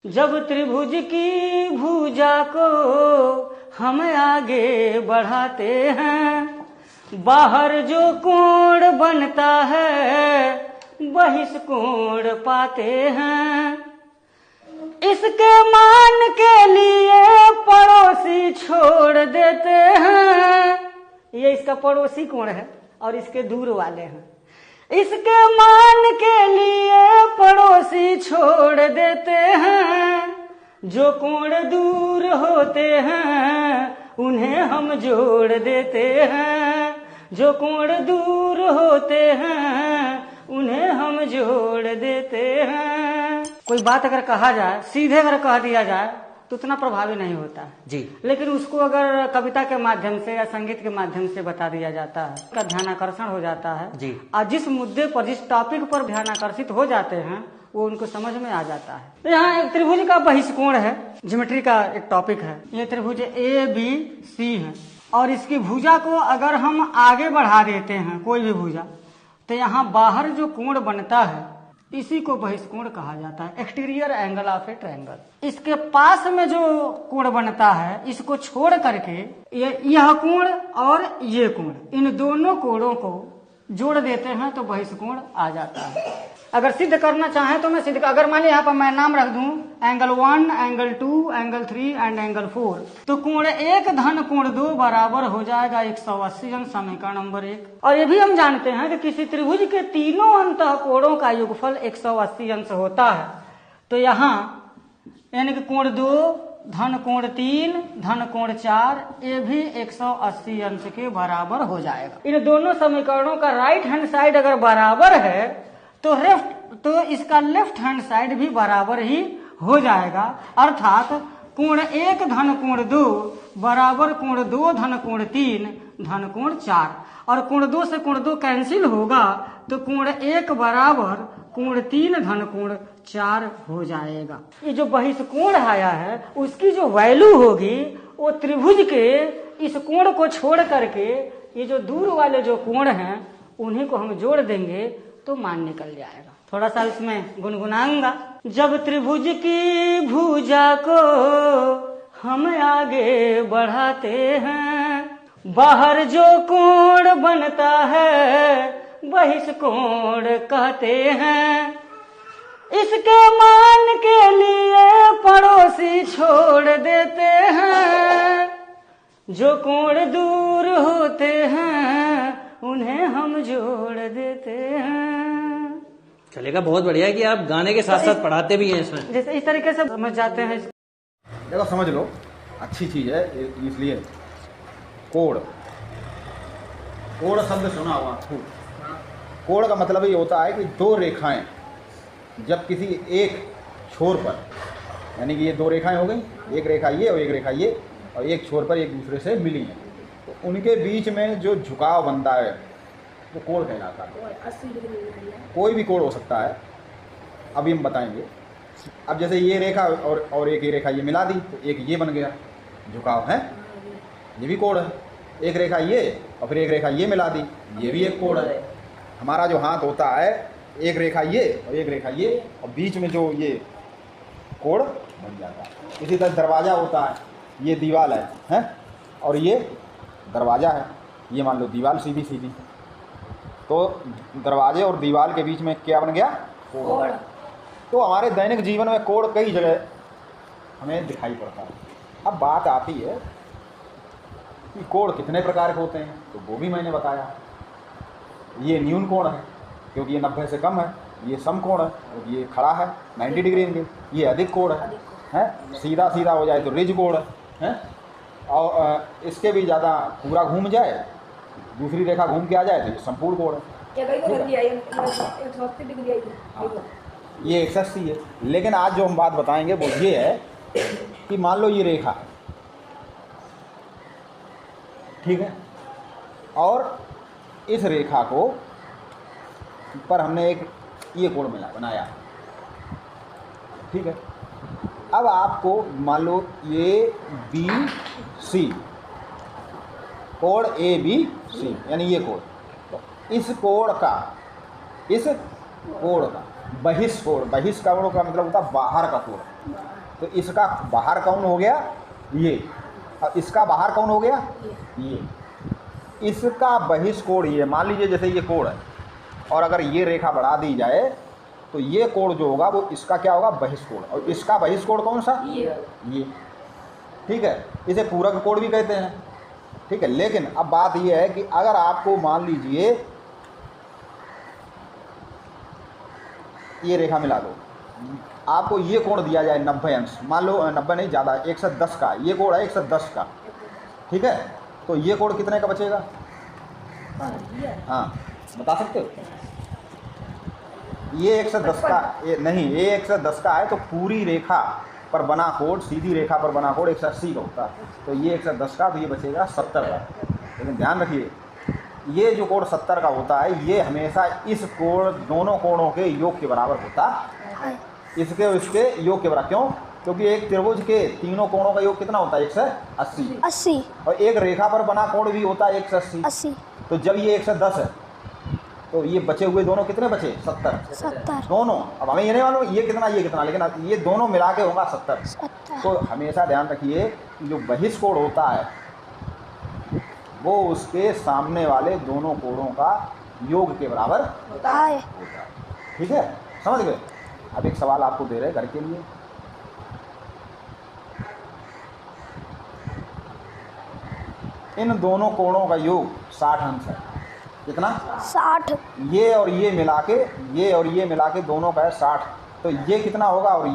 जब त्रिभुज की भुजा को हम आगे बढ़ाते हैं, बाहर जो कोण बनता है बहिष्कोण पाते हैं। इसके मान के लिए पड़ोसी छोड़ देते हैं। ये इसका पड़ोसी कोण है और इसके दूर वाले हैं। इसके मान के लिए पड़ोसी छोड़ देते हैं। जो कोण दूर होते हैं उन्हें हम जोड़ देते हैं। जो कोण दूर होते हैं उन्हें हम जोड़ देते हैं। कोई बात अगर कहा जाए, सीधे अगर कह दिया जाए तो उतना प्रभावी नहीं होता जी, लेकिन उसको अगर कविता के माध्यम से या संगीत के माध्यम से बता दिया जाता है, उसका ध्यानाकर्षण हो जाता है जी। और जिस मुद्दे पर, जिस टॉपिक पर ध्यानाकर्षित हो जाते हैं वो उनको समझ में आ जाता है। तो यहाँ एक त्रिभुज का बहिष्कोण है, ज्योमेट्री का एक टॉपिक है। ये त्रिभुज ABC है और इसकी भुजा को अगर हम आगे बढ़ा देते हैं, कोई भी भुजा, तो यहाँ बाहर जो कोण बनता है इसी को बहिष्कोण कहा जाता है, exterior angle of A triangle. इसके पास में जो कोण बनता है इसको छोड़ करके यह कोण और ये कोण, इन दोनों कोणों को जोड़ देते हैं तो बहिष्कोण आ जाता है। अगर सिद्ध करना चाहें तो मैं सिद्ध, अगर मान लीजिए यहाँ पर मैं नाम रख दूं angle 1, angle 2, angle 3 and angle 4, तो कोण 1 धन कोण 2 बराबर हो जाएगा 180 अंश, समीकरण नंबर 1। और ये भी हम जानते हैं कि किसी त्रिभुज के तीनों अंतः कोणों का योगफल 180 अंश होता है। तो यहाँ यानी कि कोण 2 धन कोण 3 धन कोण 4, ये भी 180 अंश के बराबर हो जाएगा। इन दोनों समीकरणों का राइट हैंड साइड अगर बराबर है तो इसका लेफ्ट हैंड साइड भी बराबर ही हो जाएगा। अर्थात कोण 1 धन कोण 2 बराबर कोण 2 धन कोण 3 धन कोण 4, और कोण 2 से कोण 2 कैंसिल होगा तो कोण 1 बराबर कोण 3 धन कोण 4 हो जाएगा। ये जो बहिष्कोण आया है उसकी जो वैल्यू होगी वो त्रिभुज के इस कोण को छोड़ करके ये जो दूर वाले जो कोण हैं उन्हीं को हम जोड़ देंगे तो मान निकल जाएगा। थोड़ा सा इसमें गुनगुनाऊंगा। जब त्रिभुज की भुजा को हम आगे बढ़ाते हैं, बाहर जो कोण बनता है बहिष्कोण कहते हैं। इसके मान के लिए पड़ोसी छोड़ देते हैं। जो कोण दूर होते हैं उन्हें हम जोड़ देते हैं। चलेगा, बहुत बढ़िया कि आप गाने के साथ साथ पढ़ाते भी हैं इसमें, जैसे इस तरीके से समझ जाते हैं। देखो समझ लो, अच्छी चीज है इसलिए। कोण, कोण शब्द सुना हुआ, कोण का मतलब ये होता है कि दो रेखाएं जब किसी एक छोर पर, यानी कि ये दो रेखाएं हो गई, एक रेखा ये और एक रेखा ये, और एक छोर पर एक दूसरे से मिली हैं, तो उनके बीच में जो झुकाव बनता है वो कोण कहलाता है। 80 डिग्री कोई भी कोण हो सकता है, अभी हम बताएंगे। अब जैसे ये रेखा और एक ये रेखा ये मिला दी तो एक ये बन गया, झुकाव है, ये भी कोण है। एक रेखा ये और फिर एक रेखा ये मिला दी, ये भी एक कोण है। हमारा जो हाथ होता है, एक रेखा ये और एक रेखा ये, और बीच में जो ये कोण बन जाता है। इसी तरह दरवाज़ा होता है, ये दीवार है और ये दरवाज़ा है, ये मान लो दीवार सीधी सीधी, तो दरवाजे और दीवार के बीच में क्या बन गया? कोण। तो हमारे दैनिक जीवन में कोण कई जगह हमें दिखाई पड़ता है। अब बात आती है कि कोण कितने प्रकार के होते हैं, तो वो भी मैंने बताया। ये न्यून कोण है क्योंकि ये 90 से कम है, ये समकोण है और ये खड़ा है 90 डिग्री एंगल, ये अधिक कोण है, सीधा सीधा हो जाए तो रिज कोण है, और इसके भी ज़्यादा पूरा घूम जाए, दूसरी रेखा घूम के आ जाए तो ये संपूर्ण कोण है। ये 180 है। लेकिन आज जो हम बात बताएंगे वो ये है कि मान लो ये रेखा, ठीक है, और इस रेखा को पर हमने एक ये कोण बनाया, ठीक है। अब आपको मान लो ये BC, कोण ABC, यानी ये कोण, तो इस कोण का बहिष्कोण, बहिष्कोण का मतलब होता है बाहर का कोण। तो इसका बाहर कौन हो गया, ये, और इसका बाहर कौन हो गया, ये। इसका बहिष्कोण ये, मान लीजिए जैसे ये कोण है, और अगर ये रेखा बढ़ा दी जाए तो ये कोण जो होगा वो इसका क्या होगा, बहिष्कोण। और इसका बहिष्कोण कौन सा, ये। ठीक है, इसे पूरक कोण भी कहते हैं। ठीक है, लेकिन अब बात ये है कि अगर आपको मान लीजिए ये रेखा मिला दो, आपको ये कोण दिया जाए 90 अंश, मान लो 90 नहीं, ज़्यादा 110 का, ये कोण है 110 का। ठीक है, तो ये कोण कितने का बचेगा, हाँ बता सकते हो? ये 110 का, ये नहीं, ये 110 का है, तो पूरी रेखा पर बना कोण, सीधी रेखा पर बना कोण 180 का होता है। तो ये 110 का, तो ये बचेगा 70 का। लेकिन ध्यान रखिए, ये जो कोण 70 का होता है, ये हमेशा इस कोण, दोनों कोणों के योग के बराबर होता है। इसके और इसके योग के बराबर। क्यों? क्योंकि एक त्रिभुज के तीनों कोणों का योग कितना होता है, 180। और एक रेखा पर बना कोण भी होता है 180। तो जब ये 110 है, तो ये बचे हुए दोनों कितने बचे, 70 दोनों। अब हमें ये नहीं मालूम ये कितना ये कितना, लेकिन ये दोनों मिला के होगा 70। तो हमेशा ध्यान रखिए कि जो बहिष्कोण होता है वो उसके सामने वाले दोनों कोणों का योग के बराबर होता है। ठीक है, समझ गए? अब एक सवाल आपको दे रहे हैं घर के लिए। इन दोनों कोणों का योग 60 अंश है। कितना, 60। ये और ये मिला के, ये और ये मिला के दोनों का है 60। तो ये कितना होगा और ये